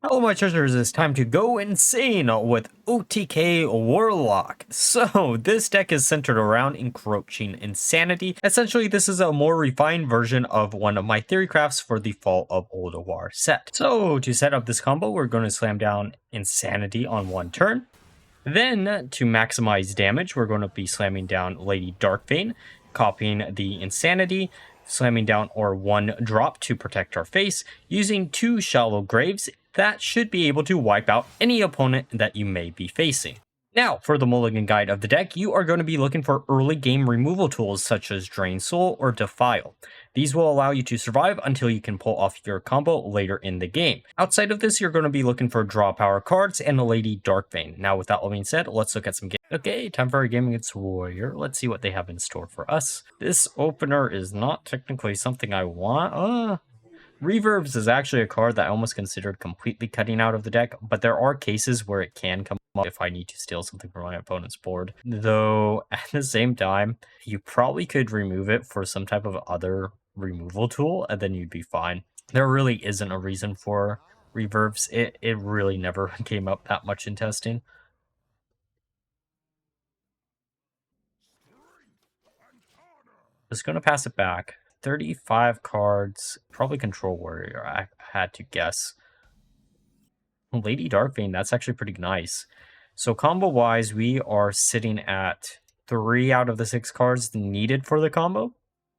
Hello my treasures, it's time to go insane with OTK Warlock. So this deck is centered around Encroaching Insanity. Essentially this is a more refined version of one of my theory crafts for the Fall of Ulduar set. So to set up this combo, we're going to slam down Insanity on one turn. Then to maximize damage, we're going to be slamming down Lady Darkbane, copying the Insanity, slamming down our one drop to protect our face, using 2 Shallow Graves. That should be able to wipe out any opponent that you may be facing. Now, for the Mulligan guide of the deck, you are going to be looking for early game removal tools such as Drain Soul or Defile. These will allow you to survive until you can pull off your combo later in the game. Outside of this, you're going to be looking for draw power cards and a Lady Darkbane. Now, with that all being said, let's look at some games. Okay, time for a game against Warrior. Let's see what they have in store for us. This opener is not technically something I want. Reverbs is actually a card that I almost considered completely cutting out of the deck, but there are cases where it can come up if I need to steal something from my opponent's board. Though, at the same time, you probably could remove it for some type of other removal tool, and then you'd be fine. There really isn't a reason for reverbs. It really never came up that much in testing. Just gonna pass it back. 35 cards, probably Control Warrior, I had to guess. Lady Darkbane, that's actually pretty nice. So combo-wise, we are sitting at 3 out of the 6 cards needed for the combo.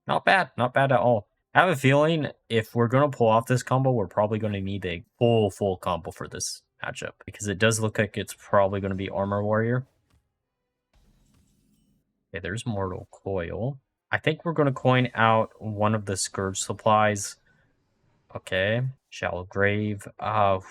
Not bad at all. I have a feeling if we're going to pull off this combo, we're probably going to need a full combo for this matchup, because it does look like it's probably going to be Armor Warrior. Okay, there's Mortal Coil. I think we're going to coin out one of the Scourge supplies. Okay, Shallow Grave.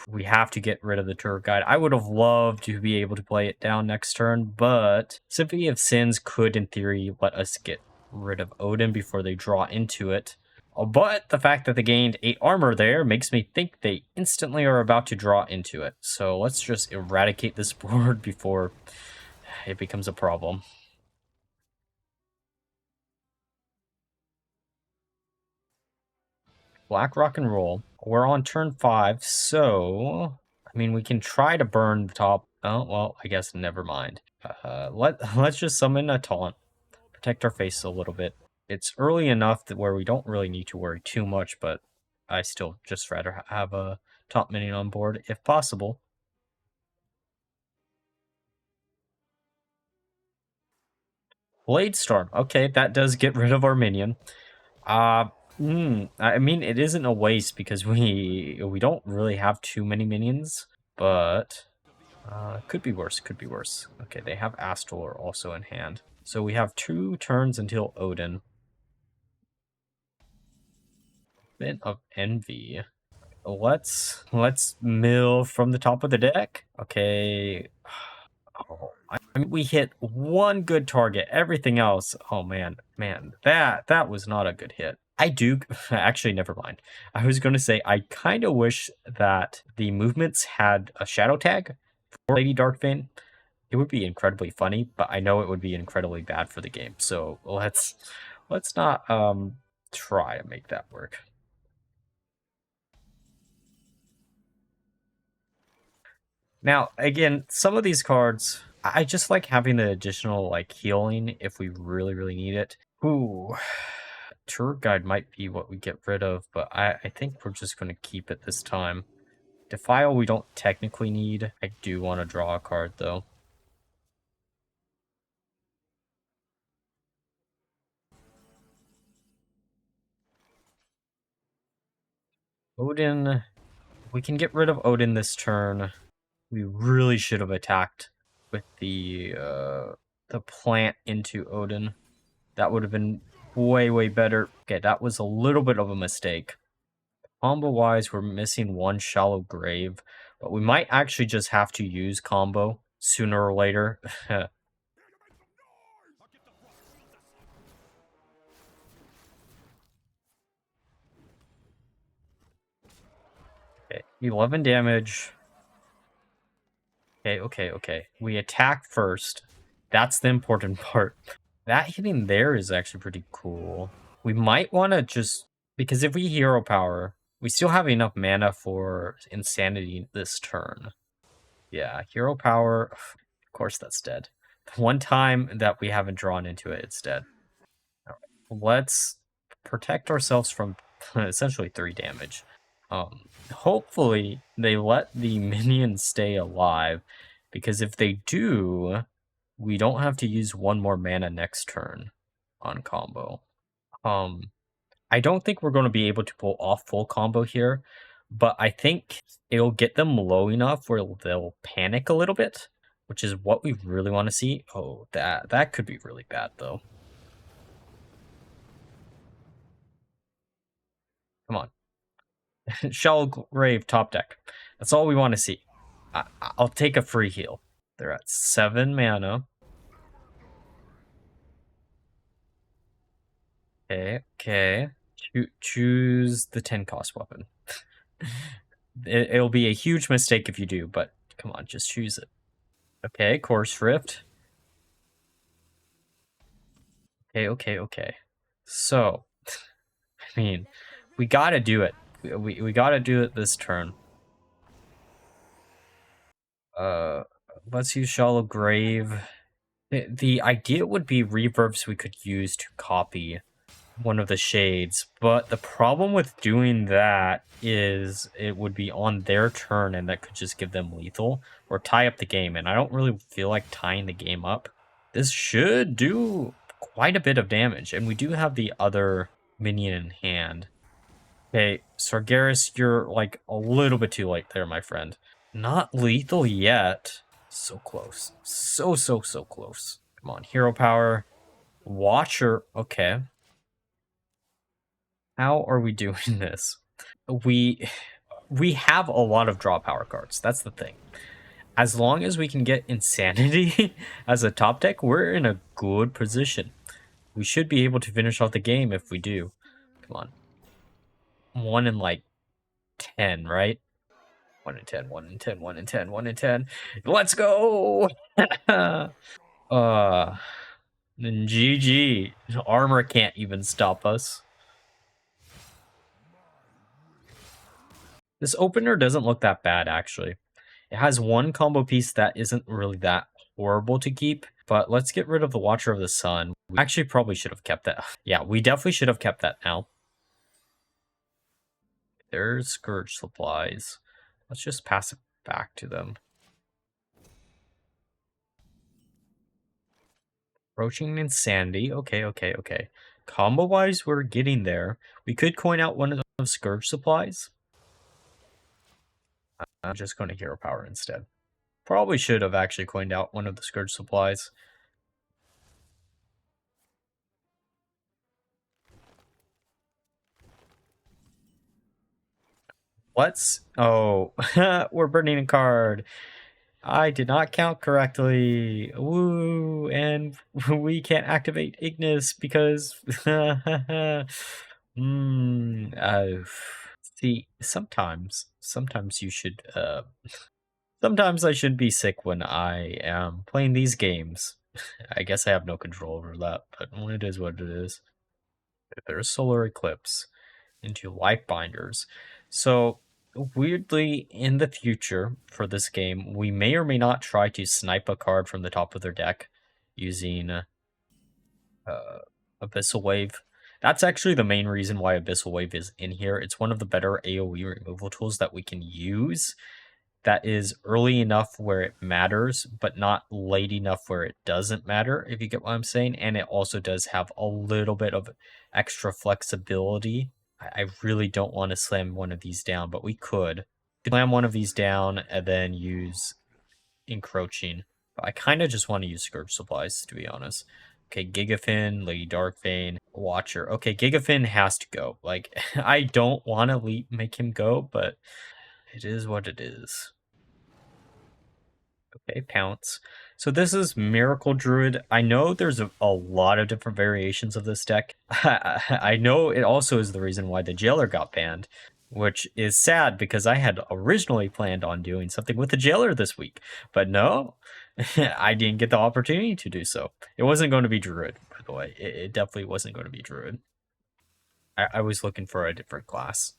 We have to get rid of the Tour Guide. I would have loved to be able to play it down next turn, but Symphony of Sins could, in theory, let us get rid of Odin before they draw into it. But the fact that they gained 8 armor there makes me think they instantly are about to draw into it. So let's just eradicate this board before it becomes a problem. Black Rock and Roll. We're on turn 5, so I mean we can try to burn the top. Oh well, I guess never mind. Let's just summon a taunt, protect our face a little bit. It's early enough that where we don't really need to worry too much, but I still just rather have a taunt minion on board if possible. Blade Storm. Okay, that does get rid of our minion. I mean, it isn't a waste because we don't really have too many minions, but could be worse, could be worse. Okay, they have Astral also in hand. So we have 2 turns until Odin. Bit of Envy. Let's mill from the top of the deck. Okay. Oh, I mean, we hit 1 good target. Everything else, oh man, that was not a good hit. I do, actually, never mind. I was going to say, I kind of wish that the movements had a shadow tag for Lady Darkbane. It would be incredibly funny, but I know it would be incredibly bad for the game. So let's not try to make that work. Now, again, some of these cards, I just like having the additional like healing if we really need it. Ooh. Tour Guide might be what we get rid of, but I think we're just going to keep it this time. Defile we don't technically need. I do want to draw a card, though. Odin. We can get rid of Odin this turn. We really should have attacked with the plant into Odin. That would have been way better. Okay, that was a little bit of a mistake. Combo-wise, we're missing 1 Shallow Grave, but we might actually just have to use combo sooner or later. Okay, 11 damage. Okay. We attack first. That's the important part. That hitting there is actually pretty cool. We might want to just... Because if we hero power, We still have enough mana for Insanity this turn. Yeah, Hero Power. Of course, that's dead. One time that we haven't drawn into it, it's dead. Right. Let's protect ourselves from essentially 3 damage. Hopefully, they let the minions stay alive, because if they do, we don't have to use 1 more mana next turn on combo. I don't think we're going to be able to pull off full combo here, but I think it'll get them low enough where they'll panic a little bit, which is what we really want to see. Oh, that could be really bad, though. Come on. Shallow Grave top deck. That's all we want to see. I'll take a free heal. They're at 7 mana. Okay. Choose the 10 cost weapon. It'll be a huge mistake if you do, but come on, just choose it. Okay, Course Rift. Okay. So, I mean, we gotta do it. We gotta do it this turn. Let's use Shallow Grave. The idea would be reverbs we could use to copy one of the shades, but the problem with doing that is it would be on their turn, and that could just give them lethal or tie up the game, and I don't really feel like tying the game up. This should do quite a bit of damage, and we do have the other minion in hand. Okay, Sargeras, you're like a little bit too late there, my friend. Not lethal yet. So close. So close. Come on, hero power. Watcher. Okay. How are we doing this? We have a lot of draw power cards. That's the thing. As long as we can get Insanity as a top deck, we're in a good position. We should be able to finish off the game if we do. Come on. 1 in like 10, right? 1 in 10, 1 in 10, 1 in 10, 1 in 10. Let's go! GG. Armor can't even stop us. This opener doesn't look that bad, actually. It has 1 combo piece that isn't really that horrible to keep, but let's get rid of the Watcher of the Sun. We actually probably should have kept that. Yeah, we definitely should have kept that now. There's Scourge supplies. Let's just pass it back to them. Encroaching Insanity. Okay. Combo-wise, we're getting there. We could coin out one of those Scourge supplies. I'm just going to Hero Power instead. Probably should have actually coined out one of the Scourge supplies. Let's... Oh, we're burning a card. I did not count correctly. Woo! And we can't activate Ignis because... See, sometimes you should... Sometimes I should be sick when I am playing these games. I guess I have no control over that, but it is what it is. There's Solar Eclipse into Life Binders. So, weirdly, in the future for this game, we may or may not try to snipe a card from the top of their deck using Abyssal Wave. That's actually the main reason why Abyssal Wave is in here. It's one of the better AoE removal tools that we can use that is early enough where it matters, but not late enough where it doesn't matter, if you get what I'm saying. And it also does have a little bit of extra flexibility. I really don't want to slam one of these down, but we could slam one of these down and then use Encroaching. But I kind of just want to use Scourge supplies, to be honest. Okay, Gigafin, Lady Darkvein, Watcher. Okay, Gigafin has to go. Like, I don't want to make him go, but it is what it is. Okay, Pounce. So this is Miracle Druid. I know there's a lot of different variations of this deck. I know it also is the reason why the Jailer got banned, which is sad because I had originally planned on doing something with the Jailer this week. But no, I didn't get the opportunity to do so. It wasn't going to be Druid, by the way. It definitely wasn't going to be Druid. I was looking for a different class.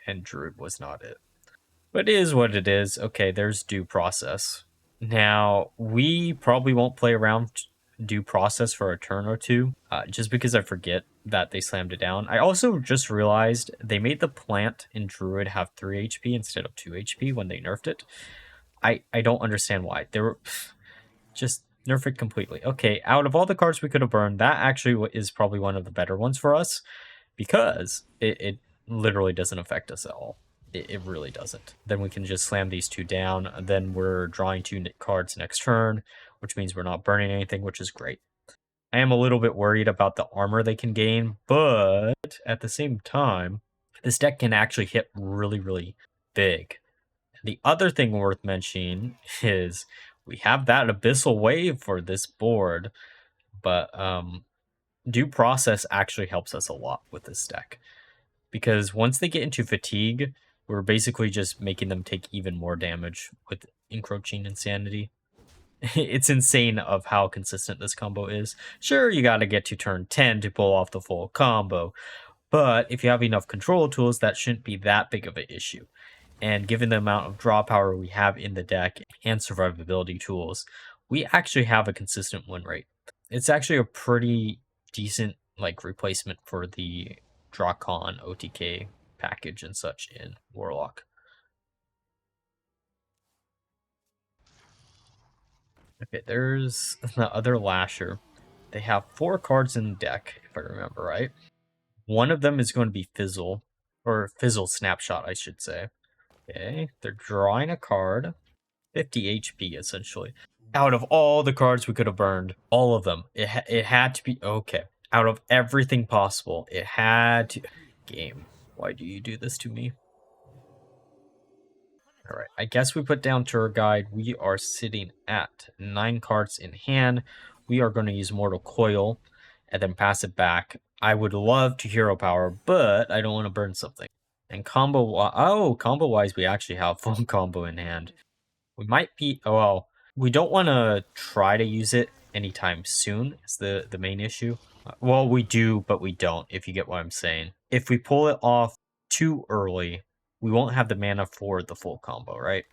and Druid was not it. But it is what it is. Okay, there's due process. Now, we probably won't play around due process for a turn or two, just because I forget that they slammed it down. I also just realized they made the plant in Druid have 3 HP instead of 2 HP when they nerfed it. I don't understand why. They were just nerf it completely. Okay, out of all the cards we could have burned, that actually is probably one of the better ones for us, because it literally doesn't affect us at all. It really doesn't. Then we can just slam these 2 down, and then we're drawing 2 cards next turn, which means we're not burning anything, which is great. I am a little bit worried about the armor they can gain, but at the same time, this deck can actually hit really, really big. The other thing worth mentioning is we have that Abyssal Wave for this board, but due process actually helps us a lot with this deck, because once they get into fatigue, we're basically just making them take even more damage with Encroaching Insanity. It's insane of how consistent this combo is. Sure, you got to get to turn 10 to pull off the full combo, but if you have enough control tools, that shouldn't be that big of an issue. And given the amount of draw power we have in the deck and survivability tools, we actually have a consistent win rate. It's actually a pretty decent replacement for the Drawcon OTK package and such in Warlock. Okay, there's the other Lasher. They have 4 cards in the deck, if I remember right. One of them is going to be Fizzle, or Fizzle Snapshot, I should say. Okay, they're drawing a card. 50 HP, essentially. Out of all the cards we could have burned, all of them, it had to be, okay. Out of everything possible, it had to... Game, why do you do this to me? Alright, I guess we put down Tour Guide. We are sitting at 9 cards in hand. We are going to use Mortal Coil and then pass it back. I would love to Hero Power, but I don't want to burn something. And combo-wise, we actually have full combo in hand. We might be... Oh, well, we don't want to try to use it anytime soon, is the main issue. Well, we do, but we don't, if you get what I'm saying. If we pull it off too early, we won't have the mana for the full combo, right?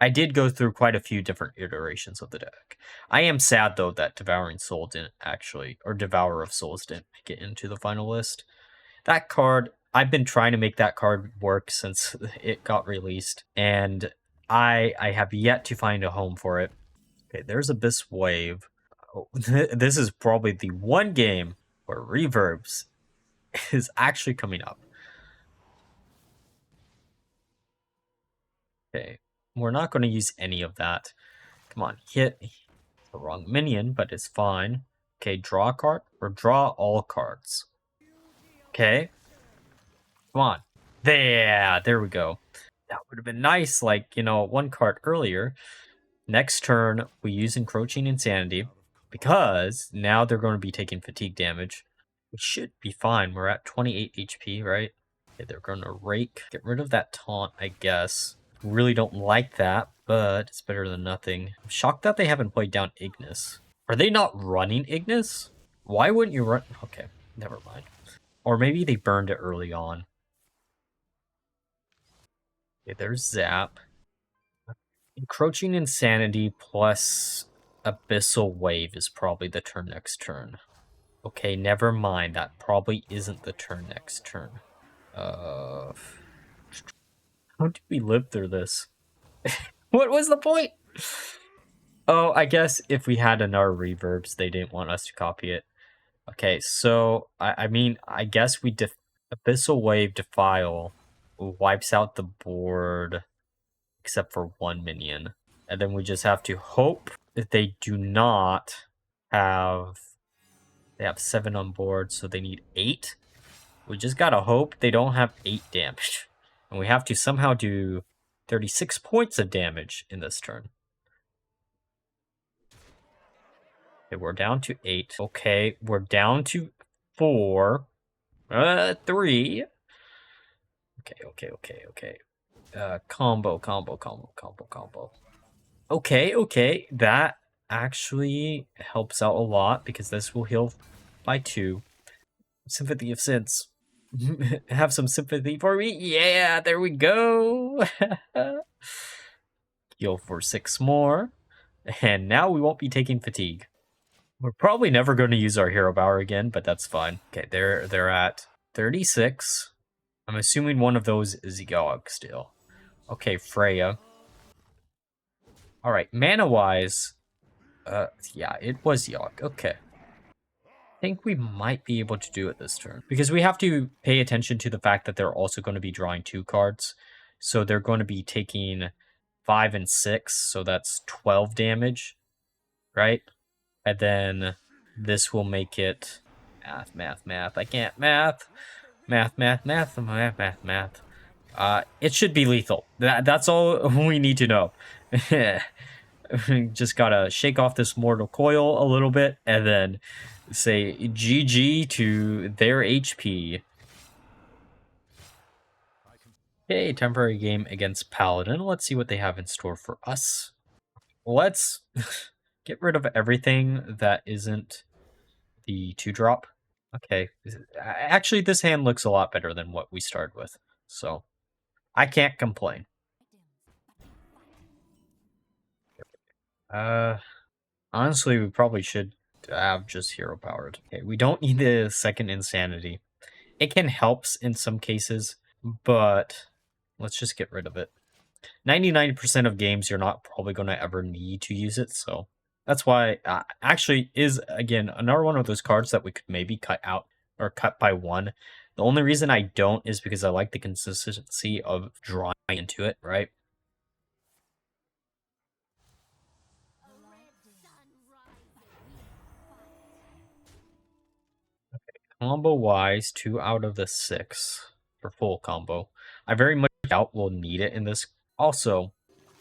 I did go through quite a few different iterations of the deck. I am sad, though, that Devouring Soul didn't actually... Or Devourer of Souls didn't make it into the final list. That card... I've been trying to make that card work since it got released, and I have yet to find a home for it. Okay, there's Abyss Wave. Oh, this is probably the one game where Reverbs is actually coming up. Okay, we're not going to use any of that. Come on, hit the wrong minion, but it's fine. Okay, draw a card, or draw all cards. Okay. Come on. There we go. That would have been nice, 1 card earlier. Next turn, we use Encroaching Insanity, because now they're going to be taking fatigue damage. We should be fine. We're at 28 HP, right? Okay, they're going to rake. Get rid of that taunt, I guess. Really don't like that, but it's better than nothing. I'm shocked that they haven't played down Ignis. Are they not running Ignis? Why wouldn't you run... Okay, never mind. Or maybe they burned it early on. Okay, there's Zap. Encroaching Insanity plus Abyssal Wave is probably the turn next turn. Okay, never mind. That probably isn't the turn next turn. How did we live through this? What was the point? Oh, I guess if we had another Reverbs, they didn't want us to copy it. Okay, so, I mean, I guess we Abyssal Wave Defile wipes out the board except for 1 minion. And then we just have to hope that they do not have... They have 7 on board, so they need 8. We just gotta hope they don't have 8 damage. And we have to somehow do 36 points of damage in this turn. Okay, we're down to 8. Okay, we're down to 4. 3. Okay. Combo. Okay. That actually helps out a lot because this will heal by 2. Sympathy of Sins. have some sympathy for me? Yeah, there we go. Heal for 6 more. And now we won't be taking fatigue. We're probably never going to use our hero power again, but that's fine. Okay, they're at 36. I'm assuming one of those is Yogg still. Okay, Freya. All right, mana-wise, yeah, it was Yogg. Okay. I think we might be able to do it this turn. Because we have to pay attention to the fact that they're also going to be drawing 2 cards. So they're going to be taking 5 and 6, so that's 12 damage, right? And then this will make it math. I can't math. Math. It should be lethal. That's all we need to know. Just gotta shake off this mortal coil a little bit and then say GG to their HP. Okay, temporary game against Paladin. Let's see what they have in store for us. Let's get rid of everything that isn't the 2-drop. Okay, actually this hand looks a lot better than what we started with, so I can't complain. Honestly, we probably should have just hero powered. Okay, we don't need the second insanity. It can help in some cases, but let's just get rid of it. 99% of games, you're not probably going to ever need to use it, so that's why actually is, again, another one of those cards that we could maybe cut out or cut by 1. The only reason I don't is because I like the consistency of drawing into it, right? Combo-wise, 2 out of the 6 for full combo. I very much doubt we'll need it in this. Also,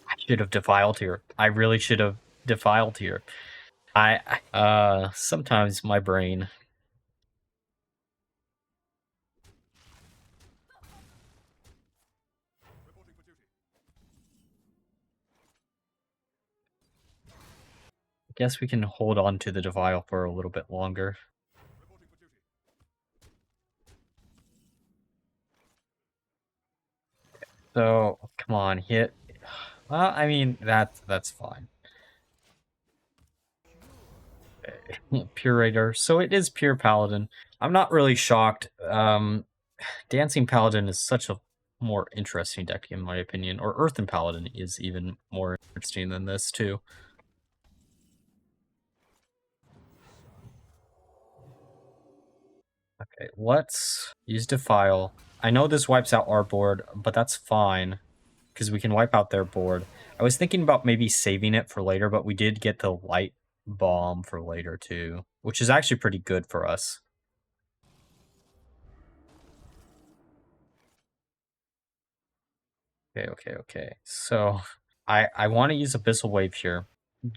I should have defiled here. I really should have defiled here. Sometimes my brain. I guess we can hold on to the defile for a little bit longer. So, come on, hit. Well, I mean, that's fine. Pure Raider. So it is pure Paladin. I'm not really shocked. Dancing Paladin is such a more interesting deck, in my opinion. Or Earthen Paladin is even more interesting than this, too. Okay, let's use Defile. I know this wipes out our board, but that's fine, because we can wipe out their board. I was thinking about maybe saving it for later, but we did get the Light Bomb for later, too, which is actually pretty good for us. Okay. So, I want to use Abyssal Wave here,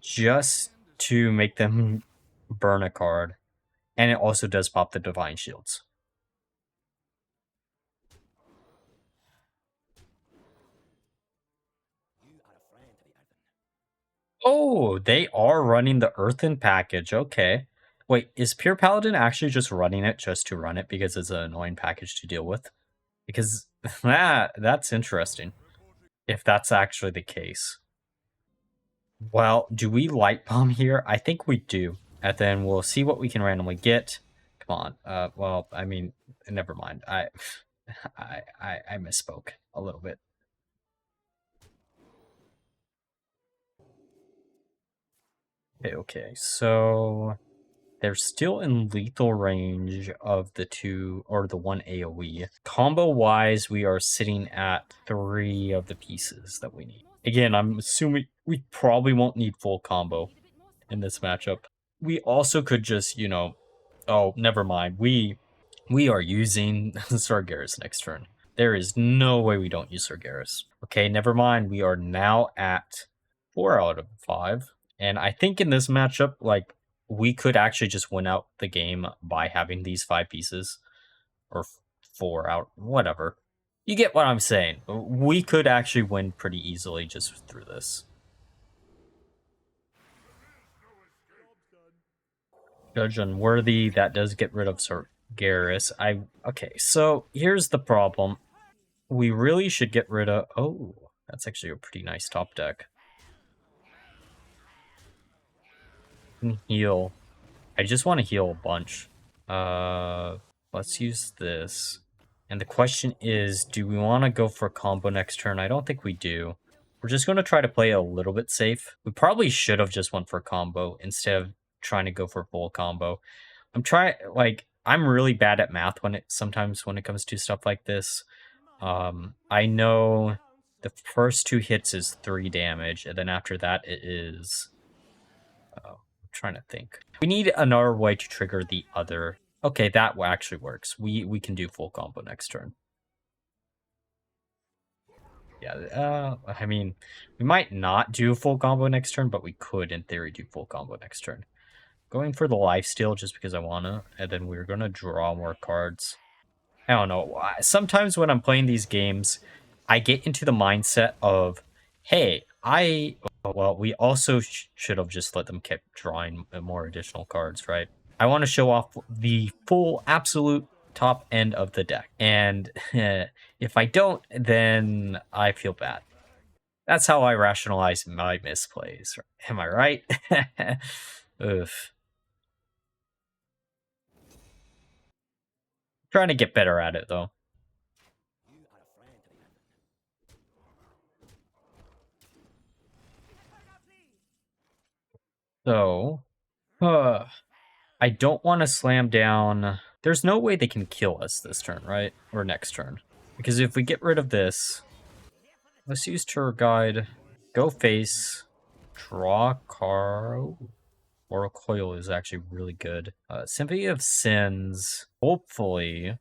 just to make them burn a card. And it also does pop the Divine Shields. Oh, they are running the Earthen package. Okay. Wait, is Pure Paladin actually just running it just to run it because it's an annoying package to deal with? Because that's interesting. If that's actually the case. Well, do we Light Bomb here? I think we do. And then we'll see what we can randomly get. Come on. Well, I mean, never mind. I misspoke a little bit. Okay, so they're still in lethal range of the 2 or the 1 AoE. Combo wise, we are sitting at 3 of the pieces that we need. Again, I'm assuming we probably won't need full combo in this matchup. We also could just, oh, never mind. We are using Sargeras next turn. There is no way we don't use Sargeras. Okay, never mind. We are now at 4 out of 5. And I think in this matchup, like, we could actually just win out the game by having these 5 pieces. Or 4 out, whatever. You get what I'm saying. We could actually win pretty easily just through this. Judge Unworthy, that does get rid of Garrus. Okay, so here's the problem. We really should get rid of... Oh, that's actually a pretty nice top deck. Heal. I just want to heal a bunch. Let's use this. And the question is, do we want to go for a combo next turn? I don't think we do. We're just going to try to play a little bit safe. We probably should have just went for combo instead of trying to go for full combo. I'm really bad at math sometimes when it comes to stuff like this. I know the first 2 hits is 3 damage, and then after that it is... I'm trying to think. We need another way to trigger the other... Okay, that actually works. We can do full combo next turn. Yeah, I mean, we might not do full combo next turn, but we could, in theory, do full combo next turn. Going for the lifesteal just because I wanna, and then we're gonna draw more cards. I don't know. Sometimes when I'm playing these games, I get into the mindset of, hey, well, we also should have just let them keep drawing more additional cards, right? I want to show off the full absolute top end of the deck. And if I don't, then I feel bad. That's how I rationalize my misplays. Am I right? Oof. Trying to get better at it, though. So, I don't want to slam down... There's no way they can kill us this turn, right? Or next turn. Because if we get rid of this... Let's use Tour Guide. Go face. Draw card. Oral Coil is actually really good. Symphony of Sins. Hopefully...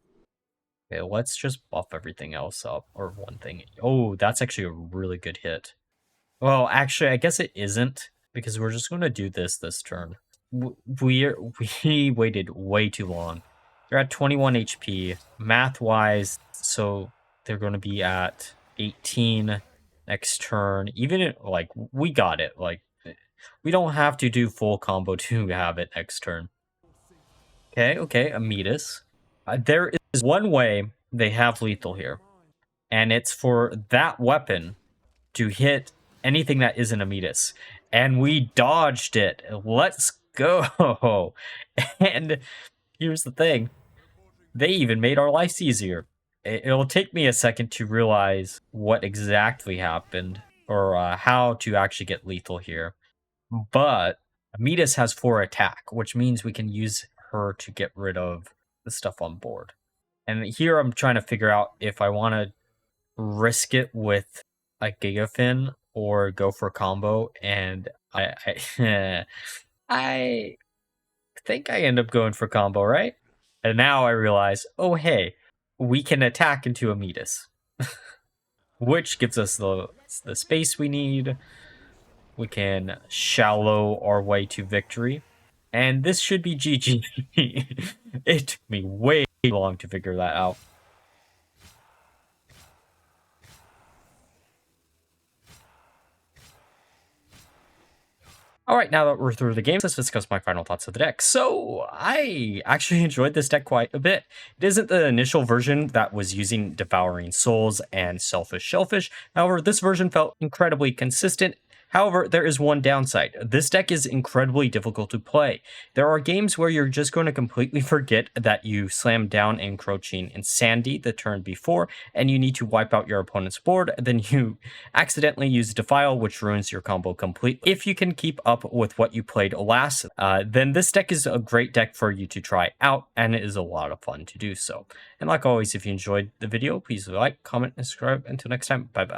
Okay, let's just buff everything else up. Or one thing. Oh, that's actually a really good hit. Well, actually, I guess it isn't. Because we're just going to do this turn. We waited way too long. They're at 21 HP. Math-wise, so they're going to be at 18 next turn. Even, like, we got it. Like, we don't have to do full combo to have it next turn. Okay, Amidas. There is one way they have lethal here. And it's for that weapon to hit anything that isn't Amidas. And we dodged it. Let's go. And here's the thing. They even made our lives easier. It'll take me a second to realize what exactly happened or how to actually get lethal here. But Amidas has 4 attack, which means we can use her to get rid of the stuff on board. And here I'm trying to figure out if I want to risk it with a Gigafin or go for a combo, and I think I end up going for combo, right? And now I realize, oh hey, we can attack into Amidas, which gives us the space we need. We can shallow our way to victory, and this should be GG. It took me way long to figure that out. Alright, now that we're through the game, let's discuss my final thoughts of the deck. So, I actually enjoyed this deck quite a bit. It isn't the initial version that was using Devouring Souls and Selfish Shellfish. However, this version felt incredibly consistent. However, there is one downside. This deck is incredibly difficult to play. There are games where you're just going to completely forget that you slammed down Encroaching Insanity the turn before, and you need to wipe out your opponent's board, then you accidentally use Defile, which ruins your combo completely. If you can keep up with what you played last, then this deck is a great deck for you to try out, and it is a lot of fun to do so. And like always, if you enjoyed the video, please like, comment, and subscribe. Until next time, bye-bye.